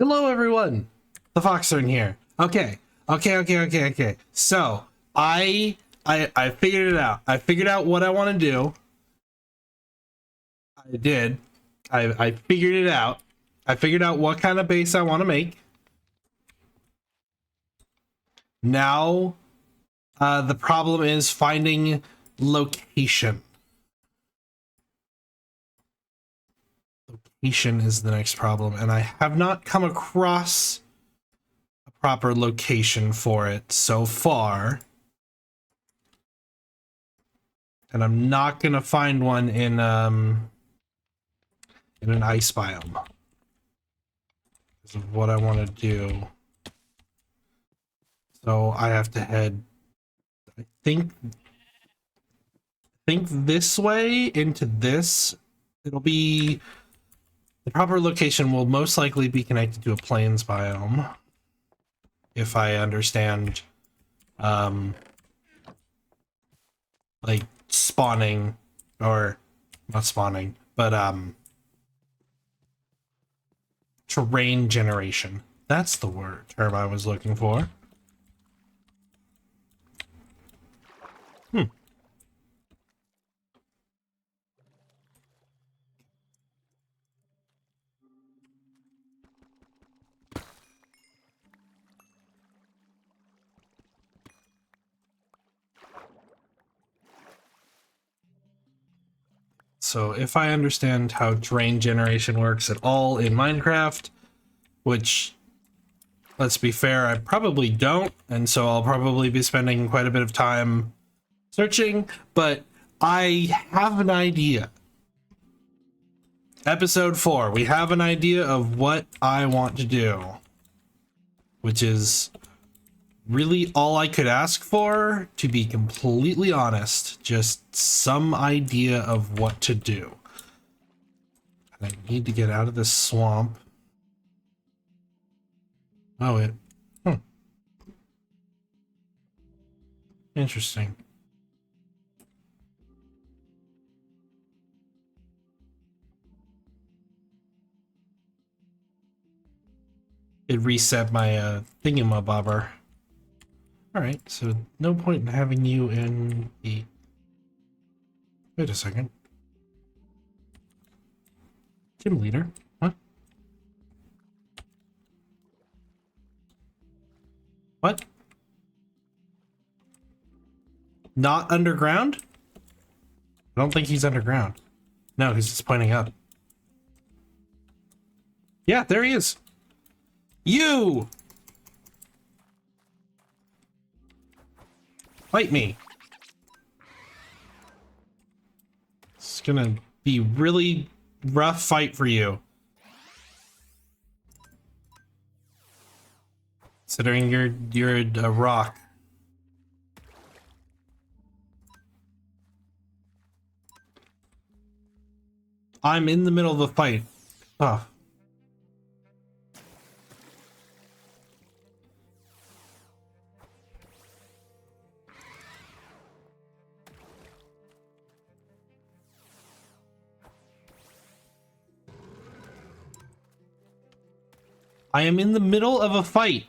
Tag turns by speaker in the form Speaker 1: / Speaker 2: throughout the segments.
Speaker 1: Hello, everyone. TheFoxern here. Okay. So I figured it out. I figured out what I want to do. I did. I figured it out. I figured out what kind of base I want to make. Now, the problem is finding location. Location is the next problem, and I have not come across a proper location for it so far. And I'm not gonna find one in an ice biome. Because of what I want to do. So I have to head, I think this way into this. It'll be, the proper location will most likely be connected to a plains biome. If I understand, like spawning, or not spawning, but terrain generation. That's the term I was looking for. So if I understand how terrain generation works at all in Minecraft, which, let's be fair, I probably don't, and so I'll probably be spending quite a bit of time searching, but I have an idea. Episode 4, we have an idea of what I want to do, which is really all I could ask for, to be completely honest. Just some idea of what to do. I need to get out of this swamp. Oh, interesting. It reset my thingamabobber. Alright, so no point in having you in the... Wait a second. Gym leader? What? What? Not underground? I don't think he's underground. No, he's just pointing up. Yeah, there he is. You! Fight me. It's gonna be really rough fight for you. Considering you're a rock. I'm in the middle of a fight. Oh. I am in the middle of a fight.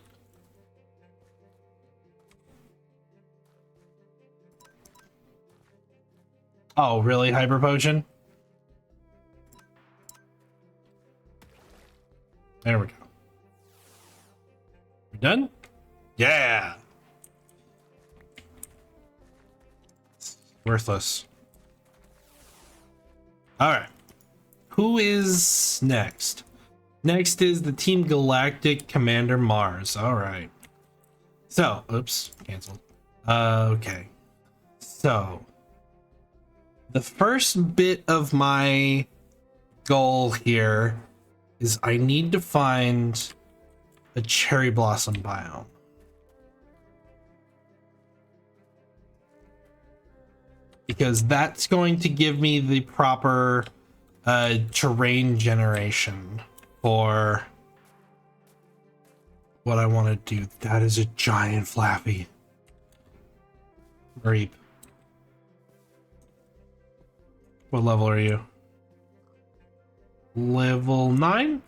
Speaker 1: Oh, really, Hyper Potion? There we go. We done? Yeah. It's worthless. All right. Who is next? Next is the Team Galactic Commander Mars. All right. So, oops, canceled. Okay. So, the first bit of my goal here is I need to find a cherry blossom biome. Because that's going to give me the proper terrain generation for what I want to do. That is a giant flappy. Reap. What level are you? Level 9?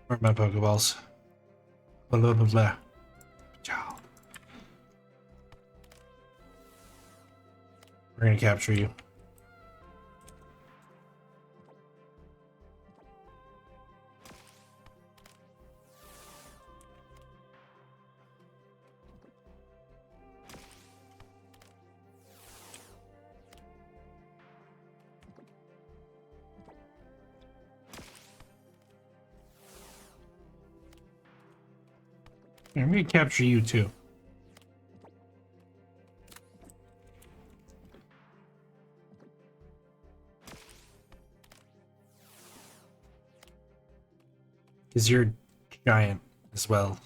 Speaker 1: Where are my Pokeballs? Blah, blah, blah, blah. Ciao. We're gonna capture you. I'm gonna capture you too. Because you're giant as well.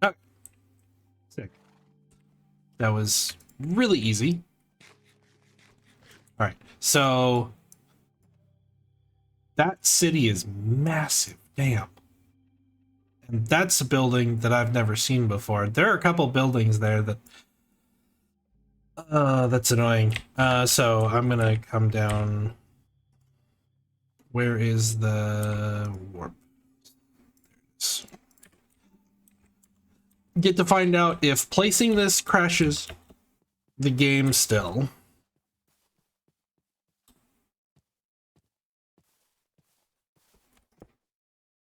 Speaker 1: Oh, sick. That was really easy. All right, so that city is massive. Damn. And that's a building that I've never seen before. There are a couple buildings there that that's annoying. So I'm gonna come down. Where is the warp? Get to find out if placing this crashes the game still.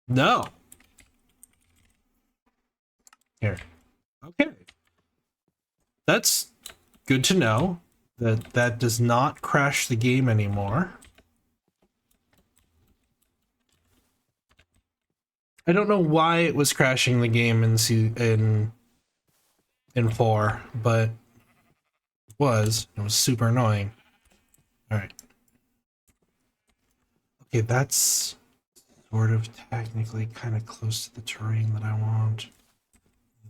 Speaker 1: No. Here. Okay. That's good to know that that does not crash the game anymore. I don't know why it was crashing the game in 4, but it was super annoying. All right. Okay, that's sort of technically kind of close to the terrain that I want.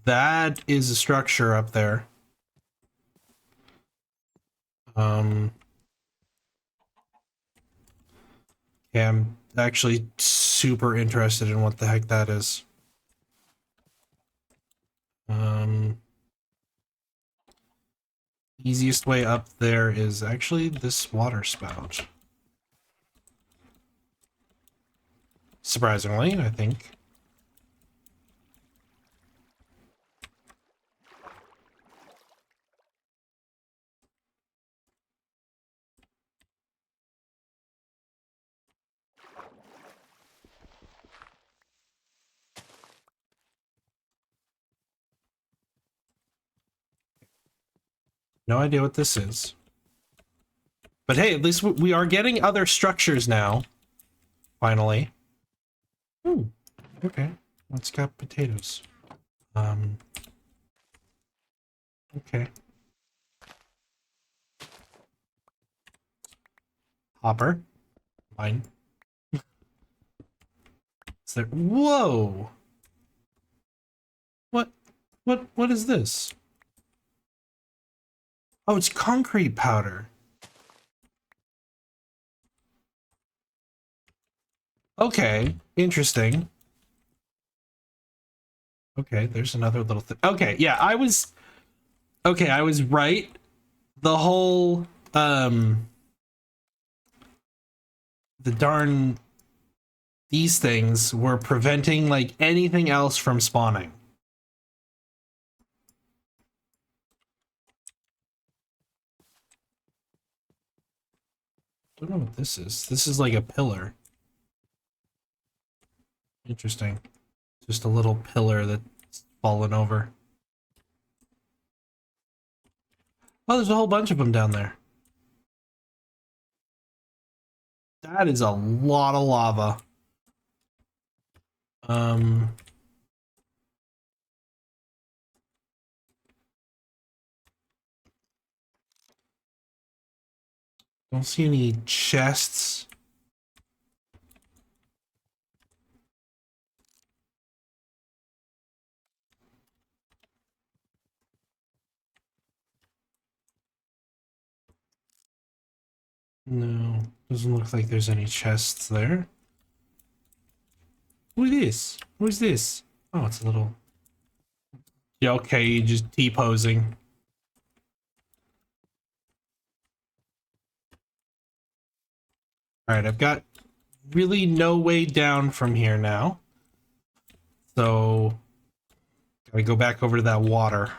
Speaker 1: That is a structure up there. Yeah, I'm actually super interested in what the heck that is. Easiest way up there is actually this water spout. Surprisingly, I think. No idea what this is. But hey, at least we are getting other structures now. Finally. Ooh, okay. Let's got potatoes. Okay. Hopper. Mine. Is there... Whoa! What is this? Oh, it's concrete powder. Okay, interesting. Okay, there's another little thing. Okay, yeah, I was right. The whole the darn these things were preventing like anything else from spawning. I don't know what this is. This is like a pillar. Interesting. Just a little pillar that's fallen over. Oh, there's a whole bunch of them down there. That is a lot of lava. Don't see any chests. No, doesn't look like there's any chests there. Who is this? Who is this? Oh, it's a little... Yeah, okay, you just T-posing. Alright, I've got really no way down from here now. So, gotta go back over to that water.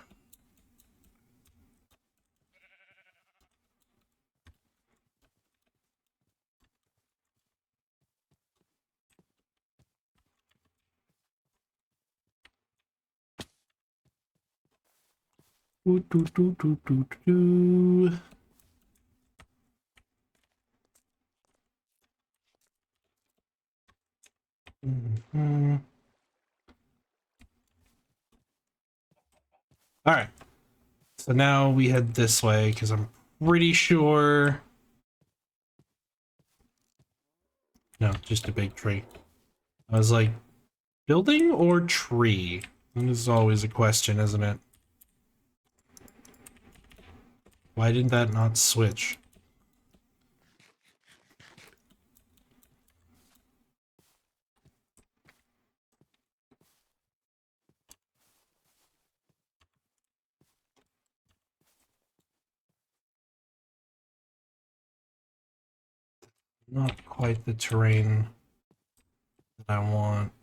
Speaker 1: Doo, doo, doo, doo, doo, doo. Mm-hmm. All right. So now we head this way because I'm pretty sure. No, just a big tree. I was like, building or tree? This is always a question, isn't it? Why did that not switch? Not quite the terrain that I want.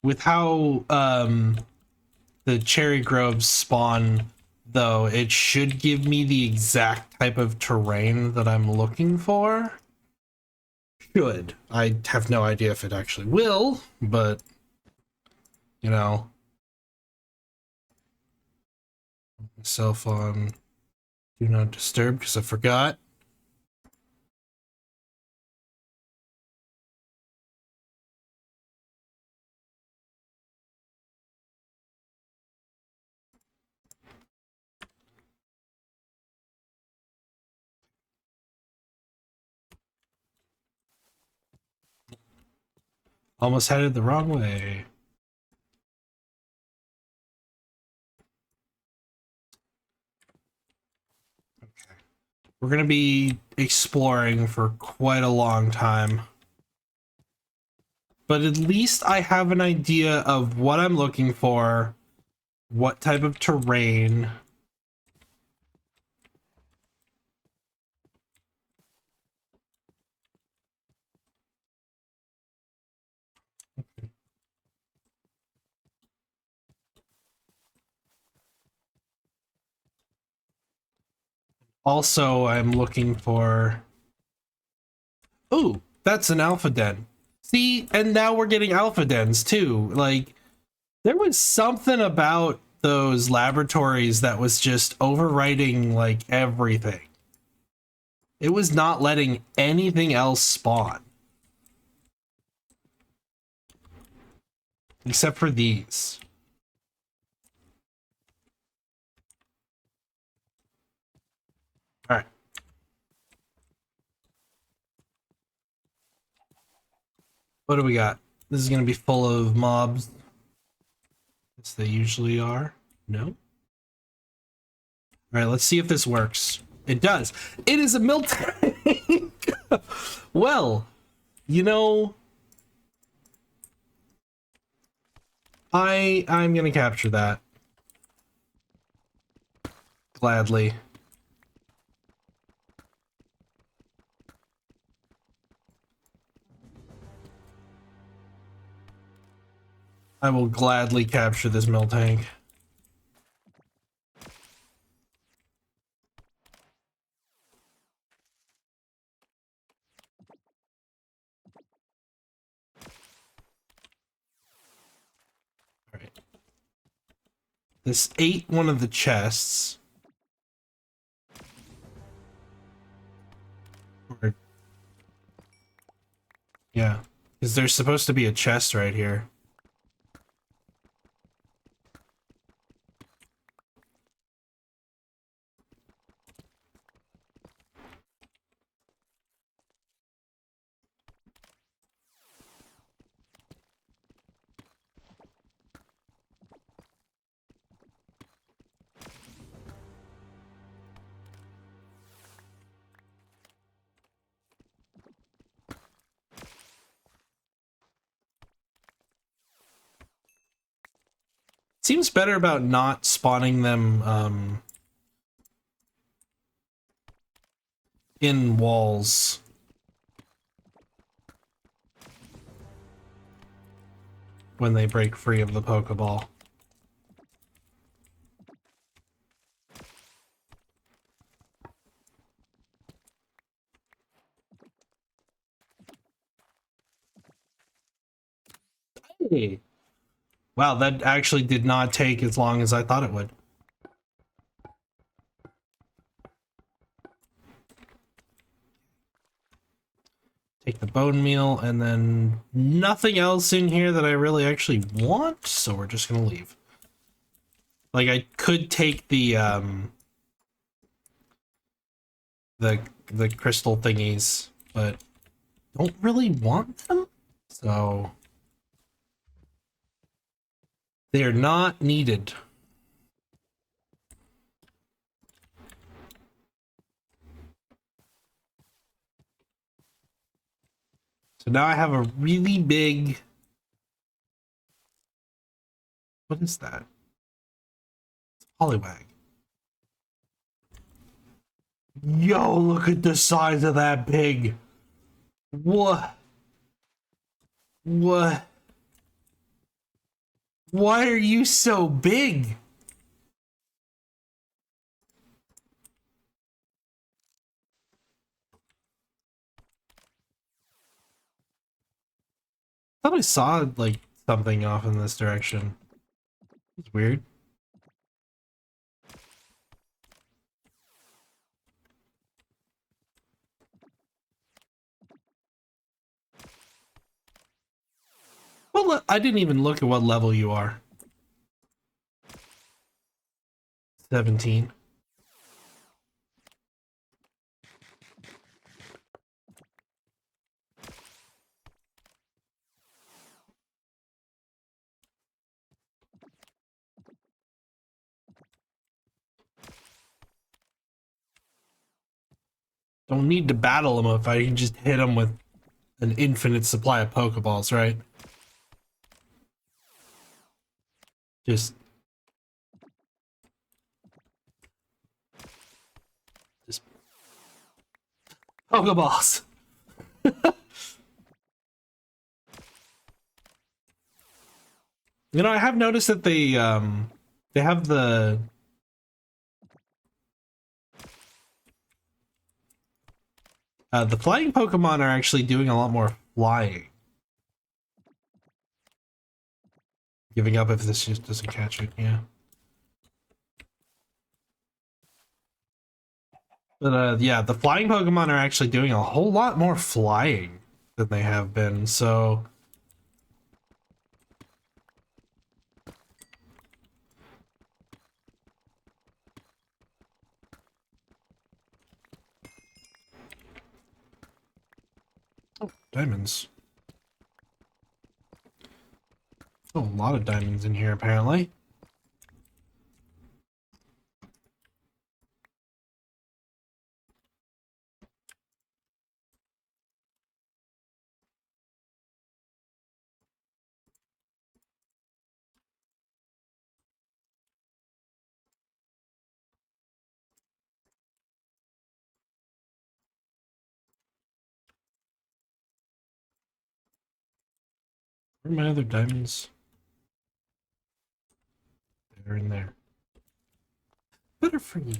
Speaker 1: With how the cherry groves spawn, though, it should give me the exact type of terrain that I'm looking for. Should. I have no idea if it actually will, but, you know. Myself on Do Not Disturb because I forgot. Almost headed the wrong way. Okay. We're going to be exploring for quite a long time. But at least I have an idea of what I'm looking for, what type of terrain. Also, I'm looking for... Ooh, that's an alpha den. See, and now we're getting alpha dens too. Like, there was something about those laboratories that was just overwriting, like, everything. It was not letting anything else spawn. Except for these. Alright. What do we got? This is going to be full of mobs. As they usually are. No? Alright, let's see if this works. It does. It is a milk tank! Well, you know... I'm going to capture that. Gladly. I will gladly capture this mill tank. Alright. This ate one of the chests. Yeah. Because there's supposed to be a chest right here. Seems better about not spawning them, in walls. When they break free of the Pokeball. Hey. Wow, that actually did not take as long as I thought it would. Take the bone meal, and then nothing else in here that I really actually want, so we're just gonna leave. Like, I could take the crystal thingies, but don't really want them, so they're not needed. So now I have a really big... What is that? It's a Poliwag. Yo, look at the size of that pig. What? What? Why are you so big? I thought I saw, like, something off in this direction. It's weird. Well, I didn't even look at what level you are. 17. Don't need to battle him if I can just hit him with an infinite supply of Pokeballs, right? Just Pokeballs. You know, I have noticed that they have the flying Pokemon are actually doing a lot more flying. Giving up if this just doesn't catch it, yeah. But yeah, the flying Pokemon are actually doing a whole lot more flying than they have been, so... Oh, diamonds. Oh, a lot of diamonds in here, apparently. Where are my other diamonds? They're in there. Better for you.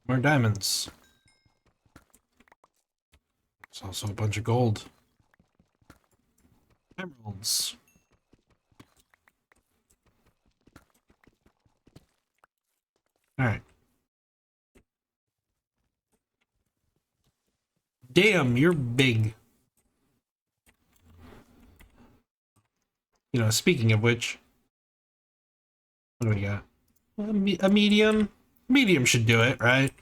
Speaker 1: More diamonds. There's also a bunch of gold. Emeralds. Alright. Damn, you're big. You know, speaking of which, what do we got? A medium? Medium should do it, right?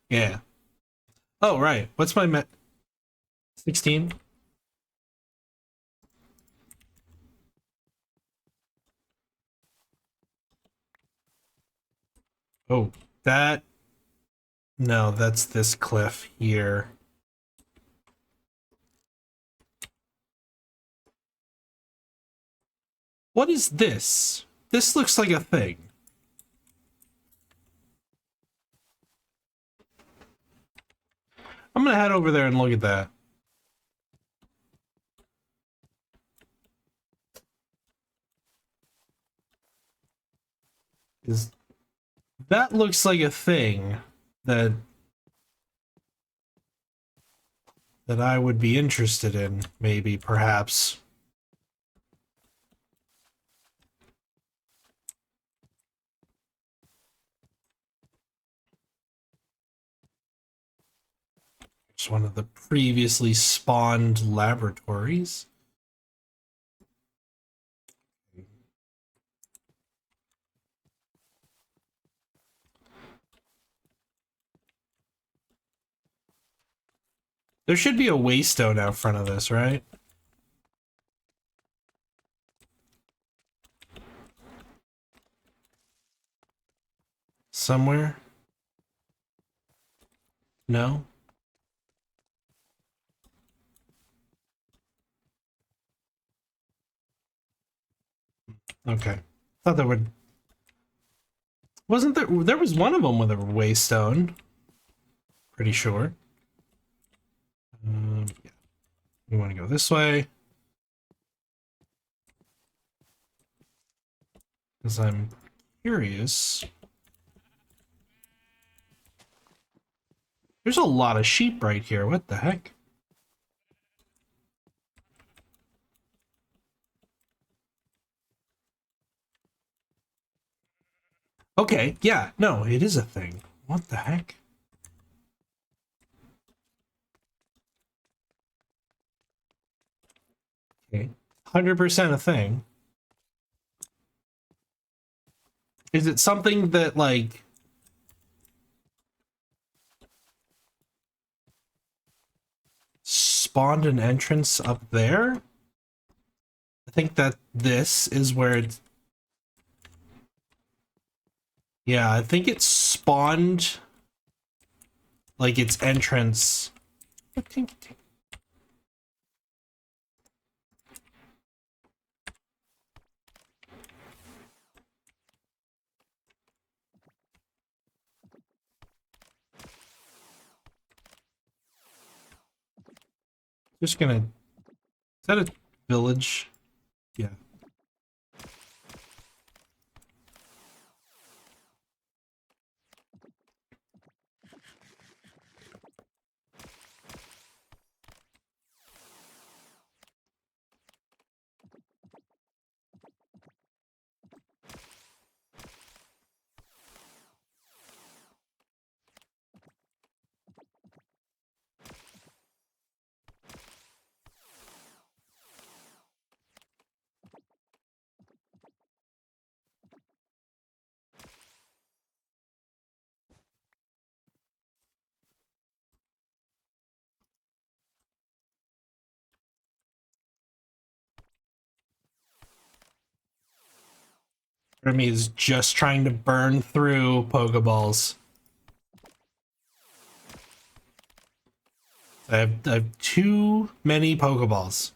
Speaker 1: Yeah. Oh, right. What's my 16? Oh, that... No, that's this cliff here. What is this? This looks like a thing. I'm gonna head over there and look at that. That looks like a thing that I would be interested in, maybe, perhaps. It's one of the previously spawned laboratories. There should be a waystone out front of this, right? Somewhere? No? Okay. Thought there would... Wasn't there... There was one of them with a waystone. Pretty sure. Yeah. We want to go this way. Because I'm curious. There's a lot of sheep right here. What the heck? Okay, yeah, no, it is a thing. What the heck? Okay, 100% a thing. Is it something that, like... spawned an entrance up there? I think that this is where it's... Yeah, I think it spawned... like, its entrance... Just gonna... Is that a village? Yeah. Remy is just trying to burn through Pokeballs. I have too many Pokeballs.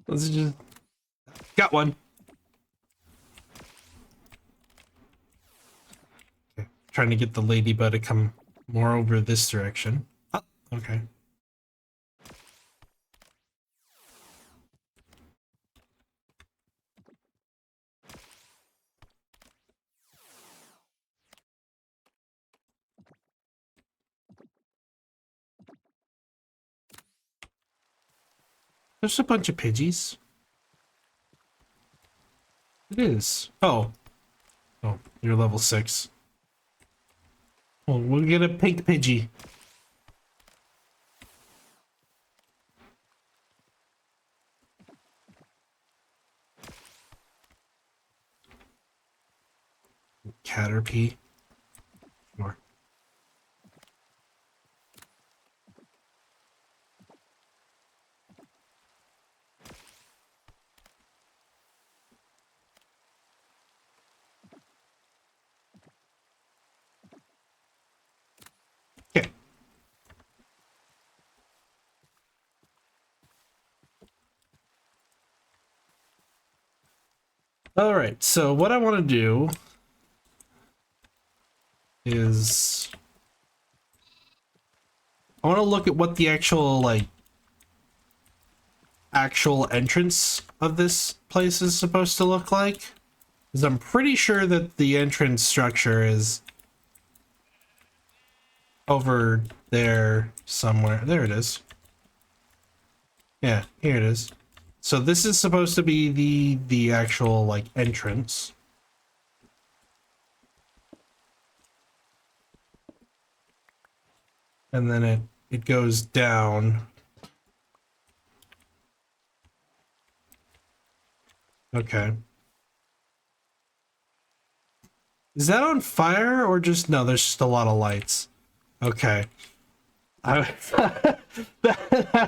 Speaker 1: Let's just... Got one. Okay. Trying to get the ladybug to come more over this direction. Oh, okay. There's a bunch of Pidgeys. It is. Oh. Oh, you're level 6. Well, we'll get a pink Pidgey. Caterpie. Sure. Okay. All right, so what I want to do is I want to look at what the actual entrance of this place is supposed to look like. Because I'm pretty sure that the entrance structure is over there somewhere. There it is. Yeah, here it is. So this is supposed to be the actual like entrance. And then it goes down. Okay. Is that on fire or just no, there's just a lot of lights. Okay. That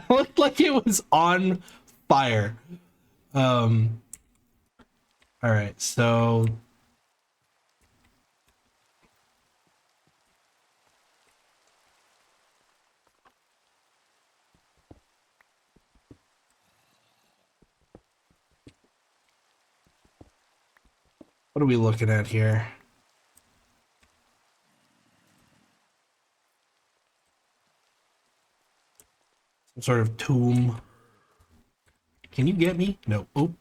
Speaker 1: looked like it was on fire. All right, so what are we looking at here? Some sort of tomb. Can you get me? No. Oop.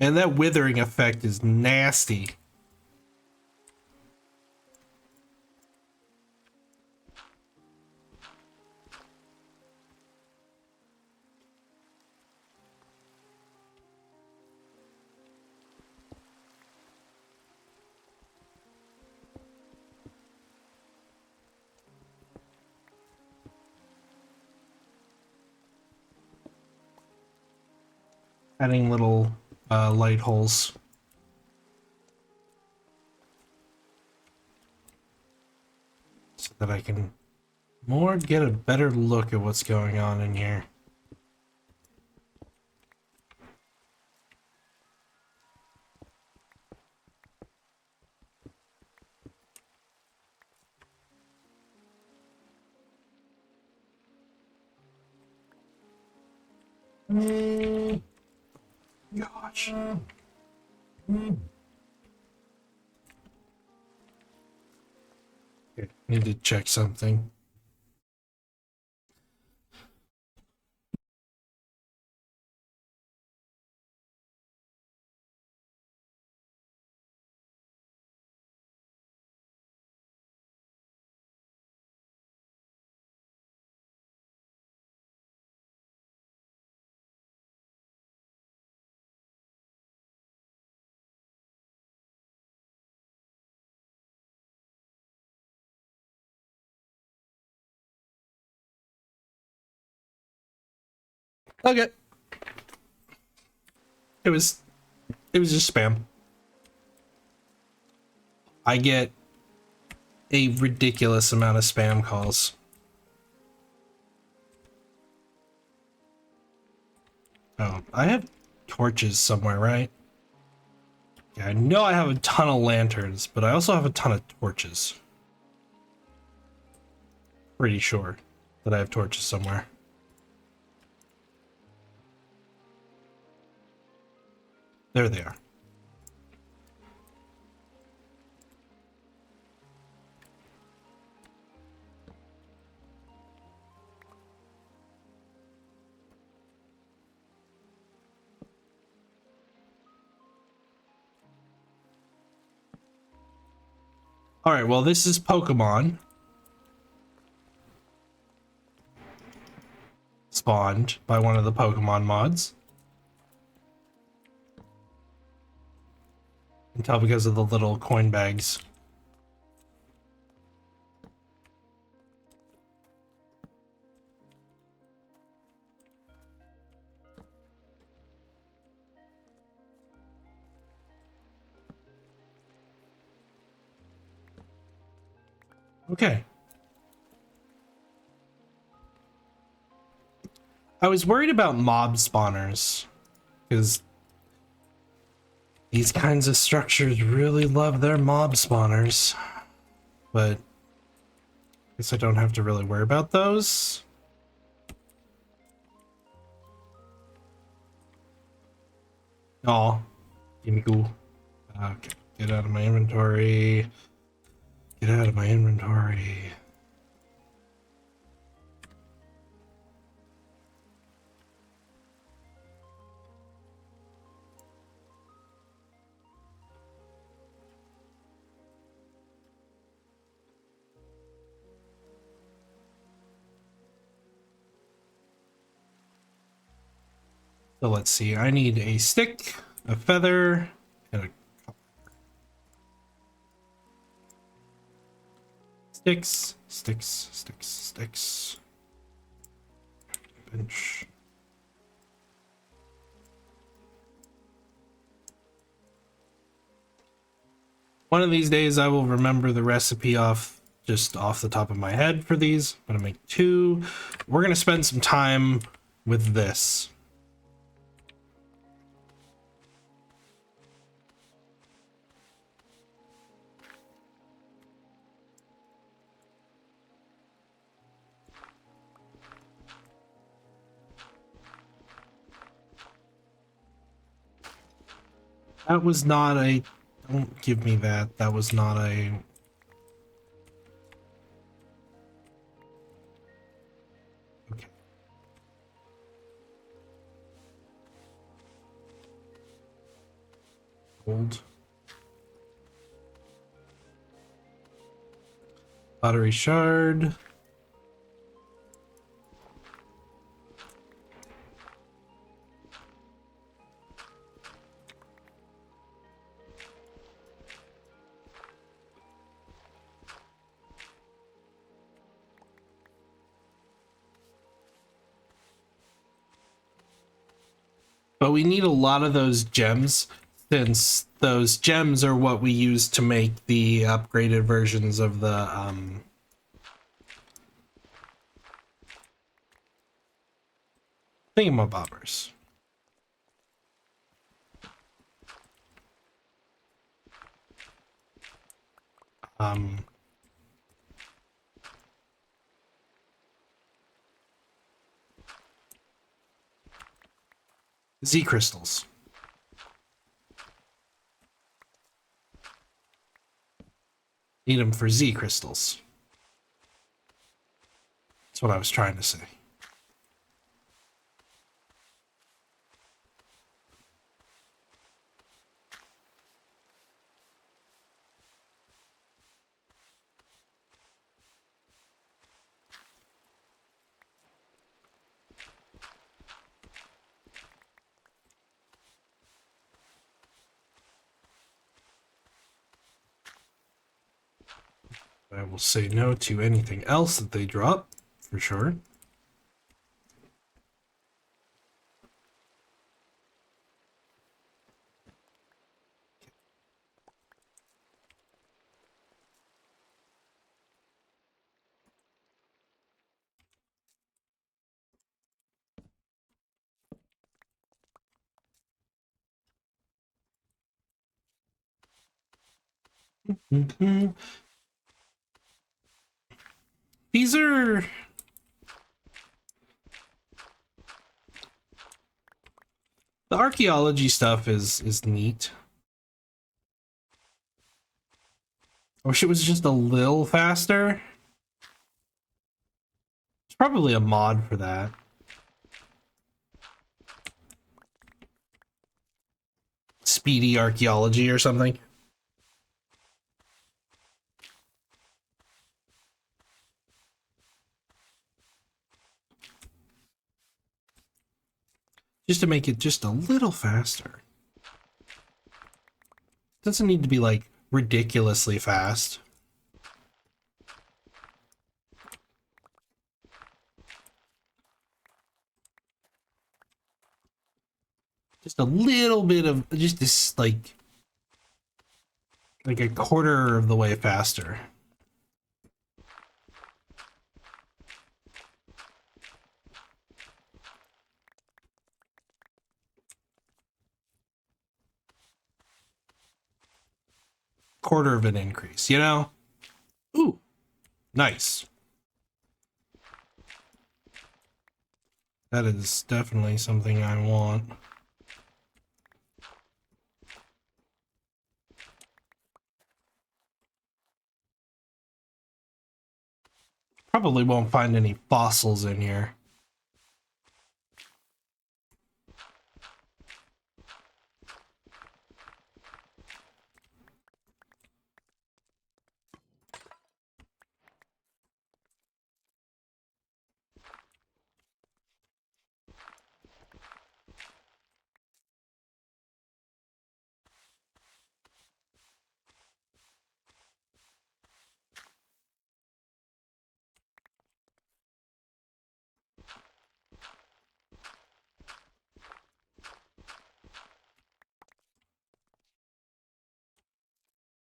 Speaker 1: Man, that withering effect is nasty. Adding little light holes. So that I can more get a better look at what's going on in here. Gosh. Okay, need to check something. Okay. It was just spam. I get a ridiculous amount of spam calls. Oh, I have torches somewhere, right? Yeah, I know I have a ton of lanterns, but I also have a ton of torches. Pretty sure that I have torches somewhere. There they are. All right, well, this is Pokemon. Spawned by one of the Pokemon mods. You can tell because of the little coin bags. Okay. I was worried about mob spawners because these kinds of structures really love their mob spawners, but I guess I don't have to really worry about those. Aw, gimme cool. Okay, get out of my inventory. Get out of my inventory. So let's see, I need a stick, a feather, and a sticks, sticks, sticks, sticks. Bench. One of these days I will remember the recipe off the top of my head for these. I'm gonna make 2. We're gonna spend some time with this. That was not a... Don't give me that. That was not a... Okay. Gold. Battery shard. But we need a lot of those gems, since those gems are what we use to make the upgraded versions of the thingamabobbers. Z crystals. Need them for Z crystals. That's what I was trying to say. I will say no to anything else that they drop, for sure. Mm-hmm. These are... The archaeology stuff is neat. I wish it was just a little faster. There's probably a mod for that. Speedy archaeology or something. Just to make it just a little faster. Doesn't need to be like ridiculously fast. Just a little bit of just this like a quarter of the way faster. Quarter of an increase, you know? Ooh, nice. That is definitely something I want. Probably won't find any fossils in here.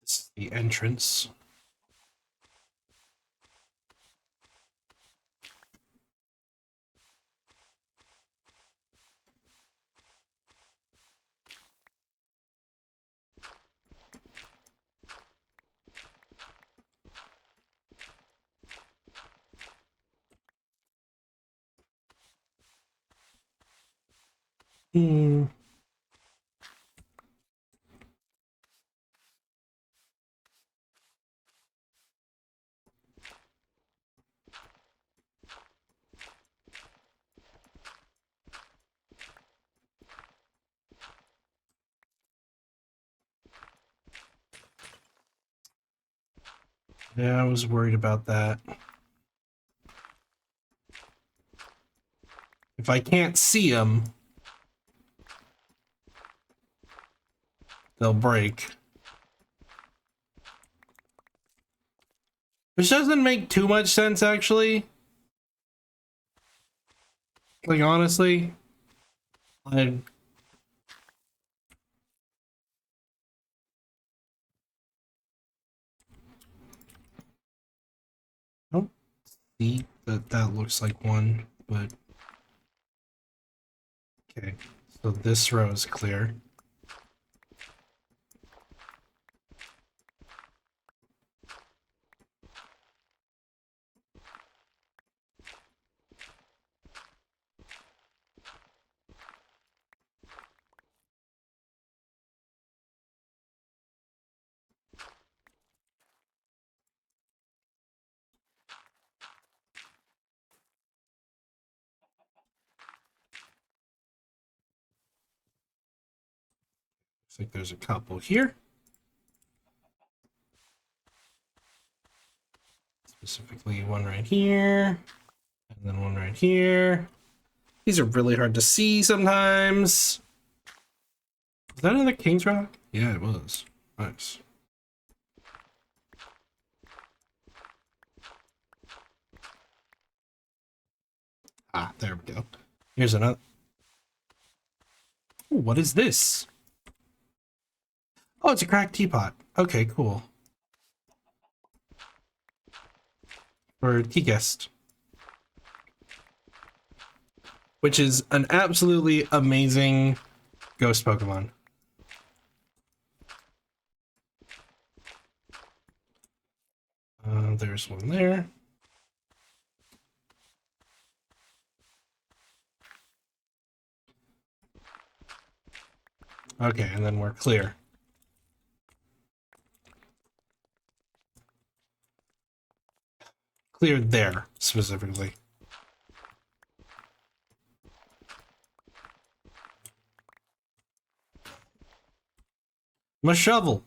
Speaker 1: This is the entrance. Hmm. Yeah, I was worried about that. If I can't see them, they'll break. Which doesn't make too much sense, actually. Like, honestly, I don't see that that looks like one, but okay. So this row is clear. Looks like there's a couple here. Specifically one right here, and then one right here. These are really hard to see sometimes. Is that another King's Rock? Yeah, it was. Nice. Ah, there we go. Here's another. Ooh, what is this? Oh, it's a cracked teapot. Okay, cool. For tea guest. Which is an absolutely amazing ghost Pokemon. There's one there. Okay, and then we're clear. Clear there, specifically. My shovel.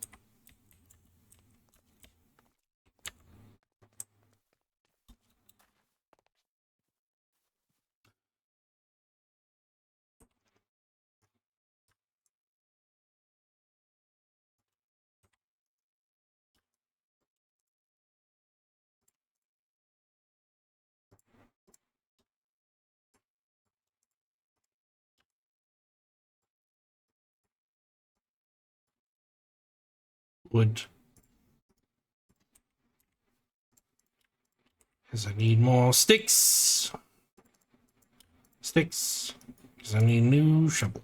Speaker 1: Wood. Because I need more sticks. Sticks. Because I need a new shovel.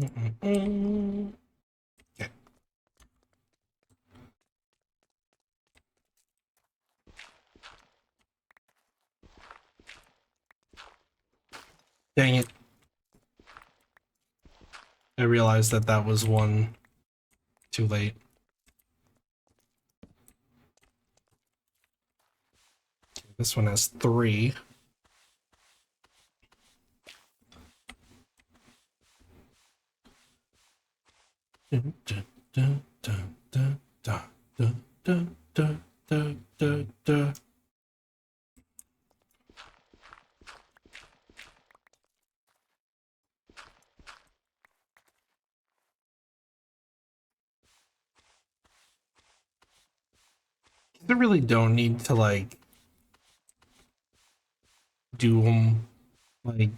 Speaker 1: Okay. Dang it. I realized that that was one too late. This one has 3. Dun, dun, dun, dun, dun, dun, dun, dun, dun, dun, dun. I really don't need to like do them like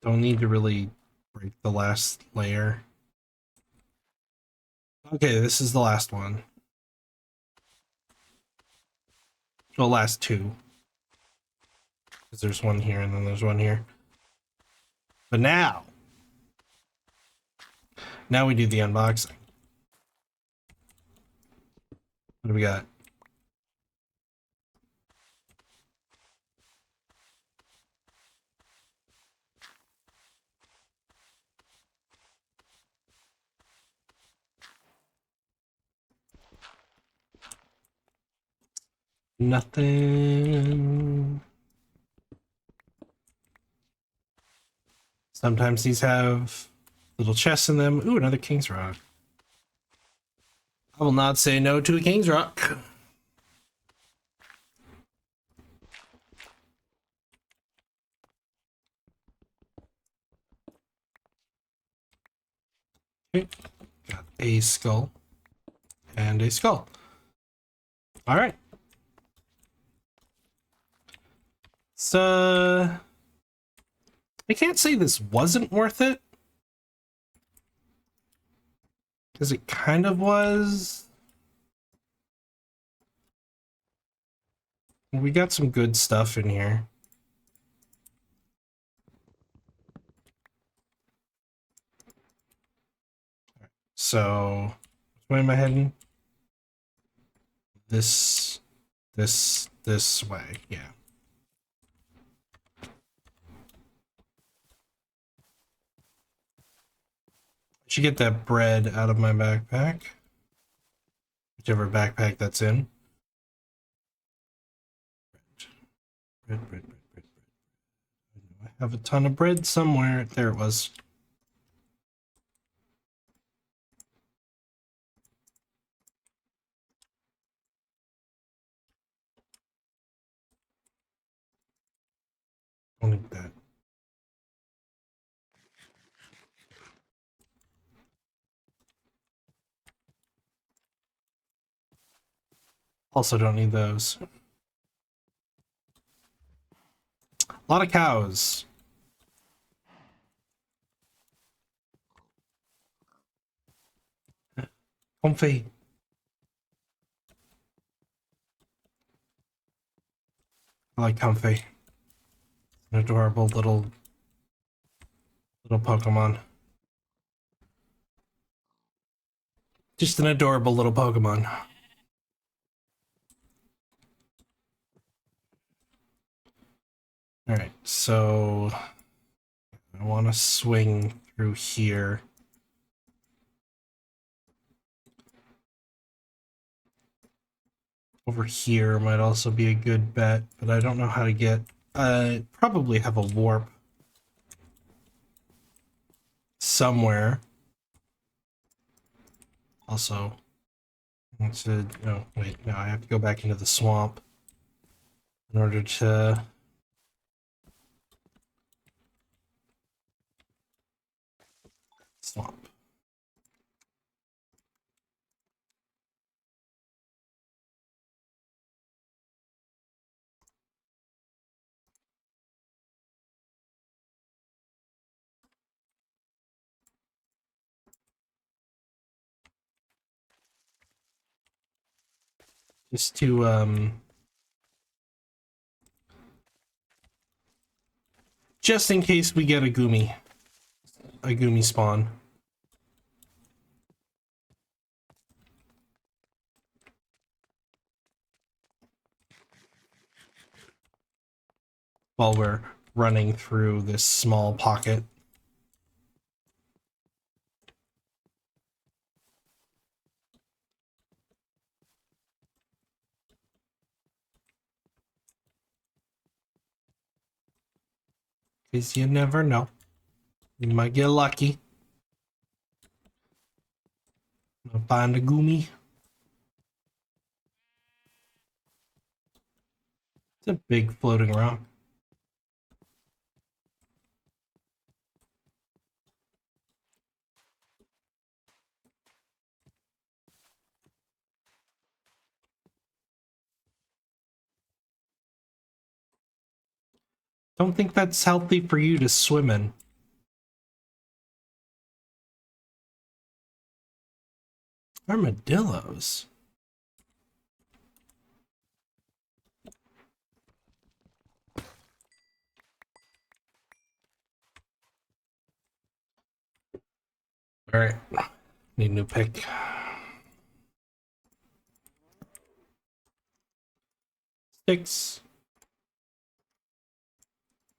Speaker 1: don't need to really break the last layer. Okay, this is the last one. Well, last 2. Because there's one here and then there's one here. But now we do the unboxing. What do we got? Nothing. Sometimes these have little chests in them. Ooh, another King's Rock. I will not say no to a King's Rock. Okay. Got a skull and a skull. All right. So I can't say this wasn't worth it, because it kind of was. We got some good stuff in here. So where am I heading? This way, yeah. I should get that bread out of my backpack. Whichever backpack that's in. Bread. I have a ton of bread somewhere. There it was. Don't need that. Also don't need those. A lot of cows. Comfy. I like comfy. An adorable little Pokemon. Just an adorable little Pokemon. Alright, so I want to swing through here. Over here might also be a good bet, but I don't know how to get... probably have a warp somewhere. Also, no, wait, no, I have to go back into the swamp in order to... Swamp. Just to, just in case we get a Goomy spawn. While we're running through this small pocket. Because you never know. You might get lucky. Find a Goomy. It's a big floating rock. Don't think that's healthy for you to swim in. Armadillos. All right, need a new pick. Sticks.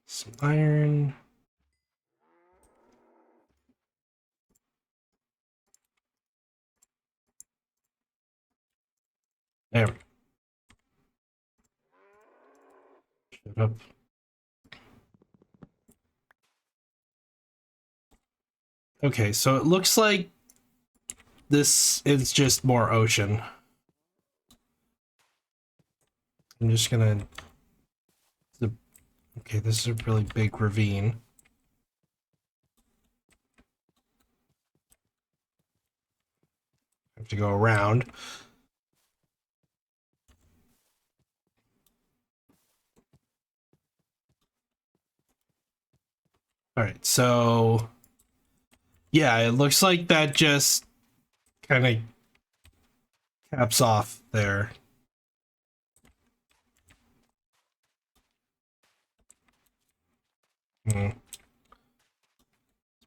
Speaker 1: Some iron. There. Shut up. Okay, so it looks like this is just more ocean. I'm just gonna... Okay, this is a really big ravine. I have to go around. Alright, so... Yeah, it looks like that just kind of caps off there. It's a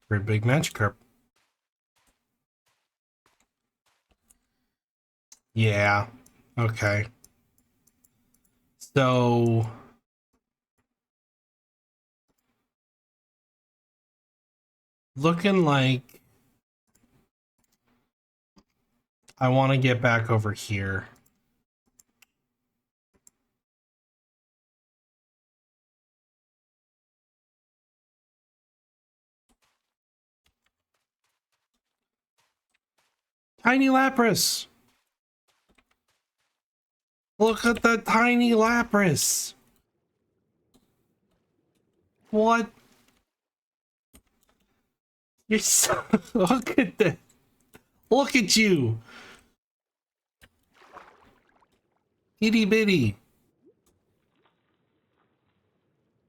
Speaker 1: pretty big Magikarp. Yeah, okay. So... Looking like I want to get back over here. Tiny Lapras! Look at the tiny Lapras! What? You're so... Look at that! Look at you! Itty bitty!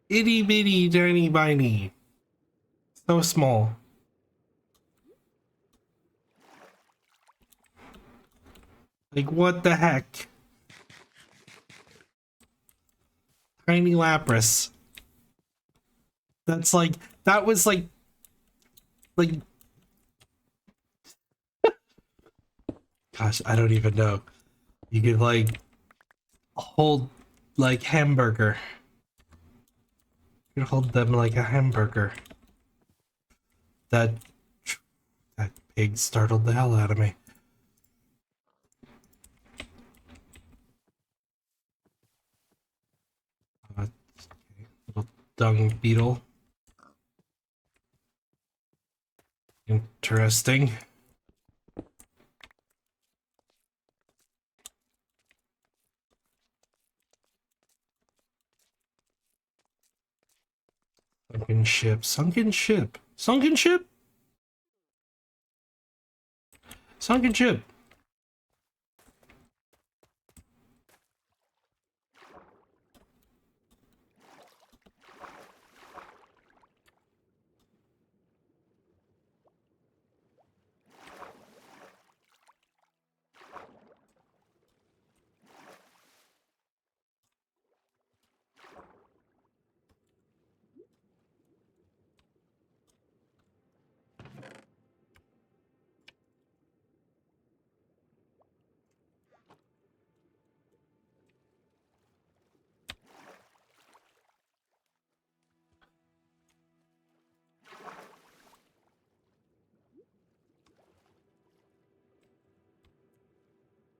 Speaker 1: Itty bitty tiny biny! So small. Like, what the heck? Tiny Lapras. That's like, that was like, gosh, I don't even know. You could like hold like hamburger. You could hold them like a hamburger. That that pig startled the hell out of me. Okay, little dung beetle. Interesting. Sunken ship. Sunken ship. Sunken ship. Sunken ship.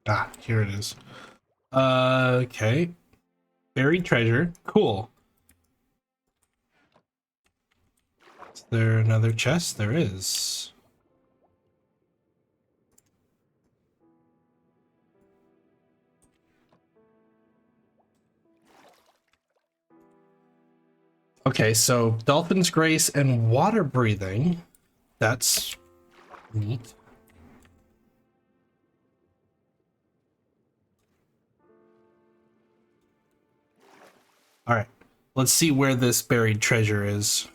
Speaker 1: Ah, here it is. Okay. Buried treasure. Cool. Is there another chest? There is. Okay, so Dolphin's Grace and water breathing. That's neat. All right. Let's see where this buried treasure is.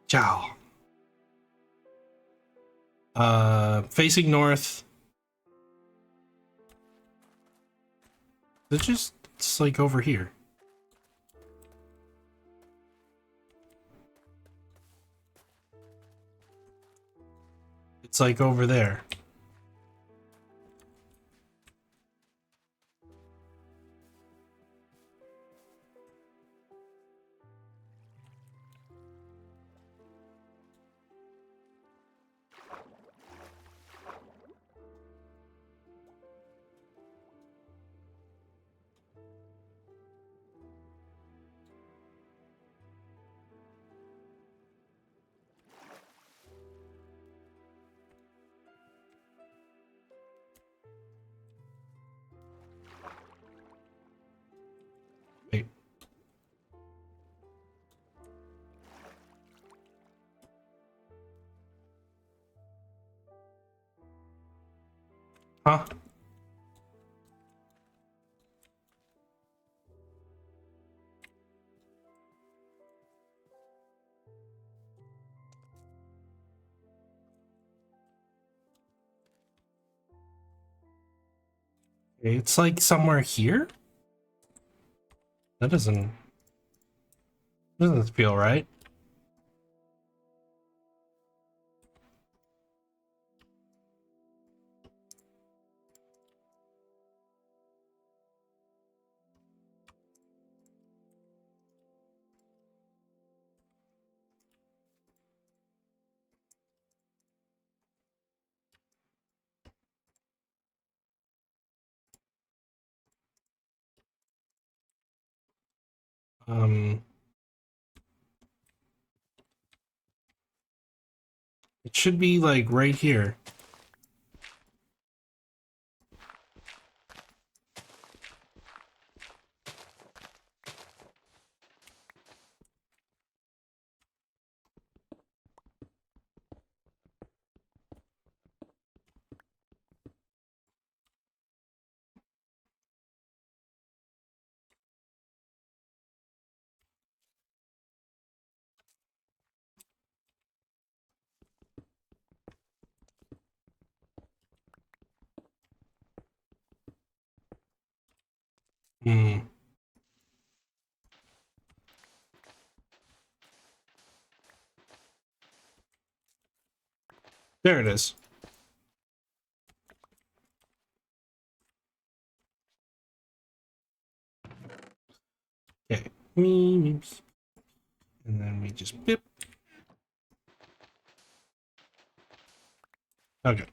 Speaker 1: Ciao. Facing north. It's like over here. It's like over there. Wait. Huh? It's like somewhere here? That doesn't feel right. Um, it should be like right here. Hmm. There it is. Okay. Memes. And then we just bip. Okay.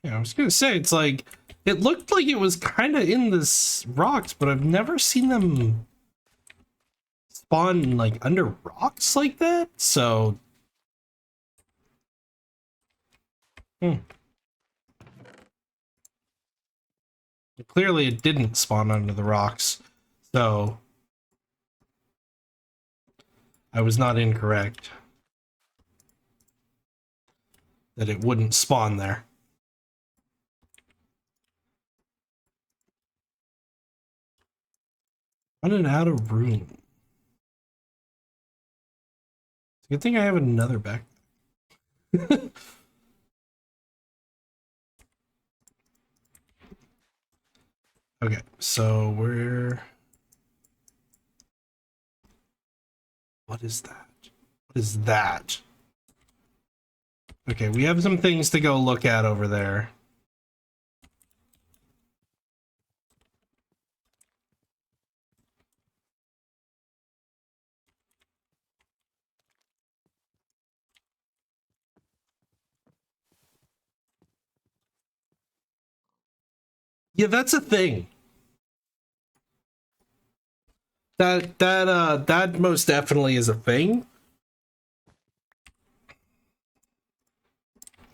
Speaker 1: Yeah, I was gonna say, it's like, it looked like it was kind of in this rocks, but I've never seen them spawn like under rocks like that. So, clearly it didn't spawn under the rocks. So, I was not incorrect that it wouldn't spawn there. Running out of room. It's a good thing I have another back. Okay, so we're... What is that? What is that? Okay, we have some things to go look at over there. Yeah, that's a thing. That most definitely is a thing.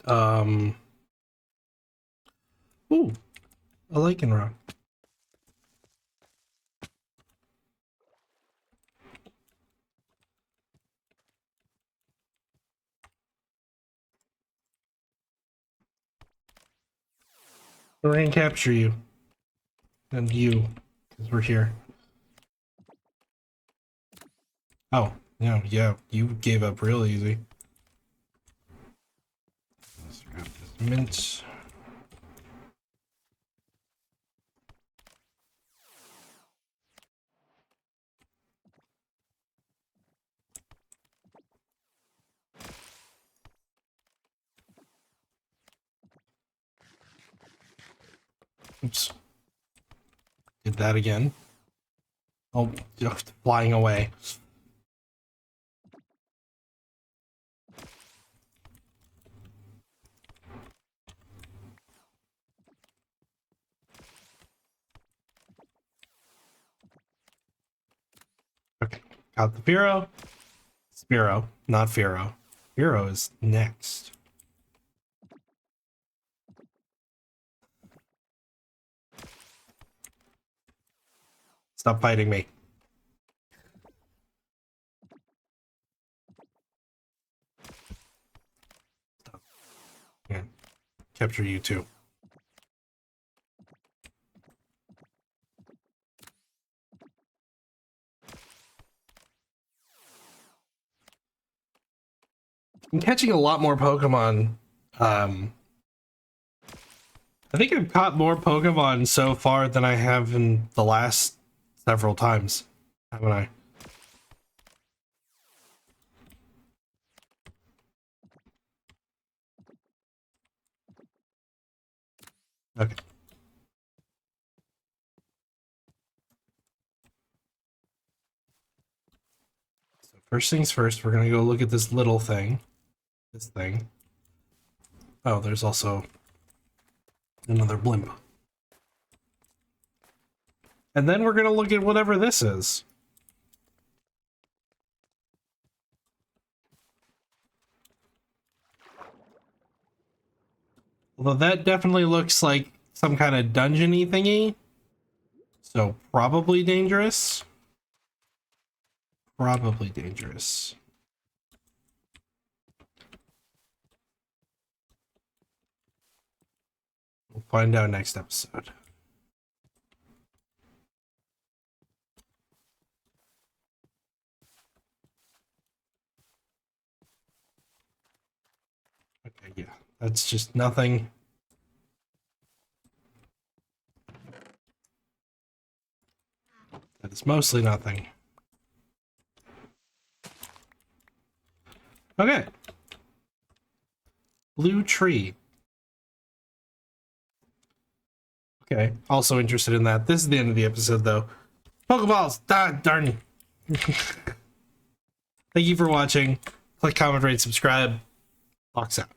Speaker 1: Um Ooh, a lichen rock. We're gonna capture you. And you, because we're here. Oh, yeah, you gave up real easy. Let's grab this mint. Oops. Did that again. Oh, just flying away. Okay, got the Firo. Spiro, not Firo. Firo is next. Stop fighting me. Stop. Yeah, capture you too. I'm catching a lot more Pokemon. I think I've caught more Pokemon so far than I have in the last several times, haven't I? Okay. So first things first, we're gonna go look at this little thing. This thing. Oh, there's also another blimp. And then we're gonna look at whatever this is. Although that definitely looks like some kind of dungeon-y thingy. So probably dangerous. Probably dangerous. We'll find out next episode. Okay, yeah. That's just nothing. but it's mostly nothing. Okay. Blue tree. Okay, also interested in that. This is the end of the episode, though. Pokeballs! Darn. Thank you for watching. Click, comment, rate, subscribe. Fox out.